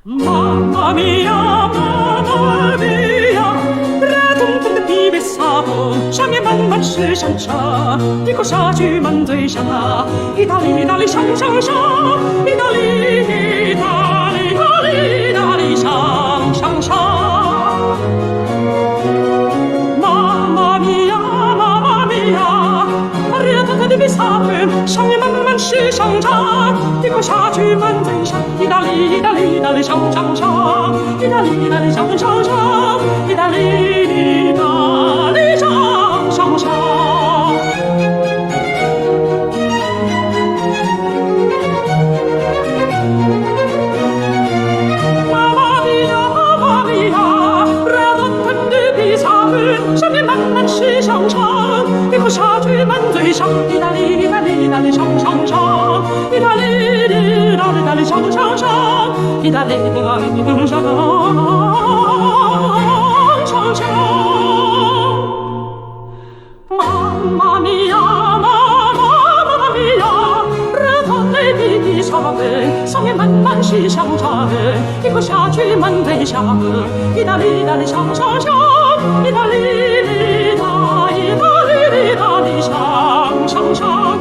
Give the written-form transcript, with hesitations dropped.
Mamma mia, mamma mia， 热腾腾的地贝萨布，上面满满是香沙，一口下去满嘴香啊！意大利，意大利香香香，意大利，意大利，意大利，意大利香香香。Mamma mia， mamma mia， 热腾腾的地贝萨布，上面满满是香沙，一口下去满嘴香。意大利，意大利，意大利香香香，意大利，意大利香香香，意大利，意大利香香香。妈妈咪呀，妈妈咪呀，热腾腾的披萨饼，上面满满是香肠，一口下去满嘴香。意大利，意大利，意大利香香香，意大利，意大利，意大利香香香，意大利，意大利香香香。Mamma mia, mamma mia， 热腾腾的披萨饼，上面满满是香肠，一口下去满嘴香。意大利，意大利香香香，意大利，意大利，意大利，意大利香香香。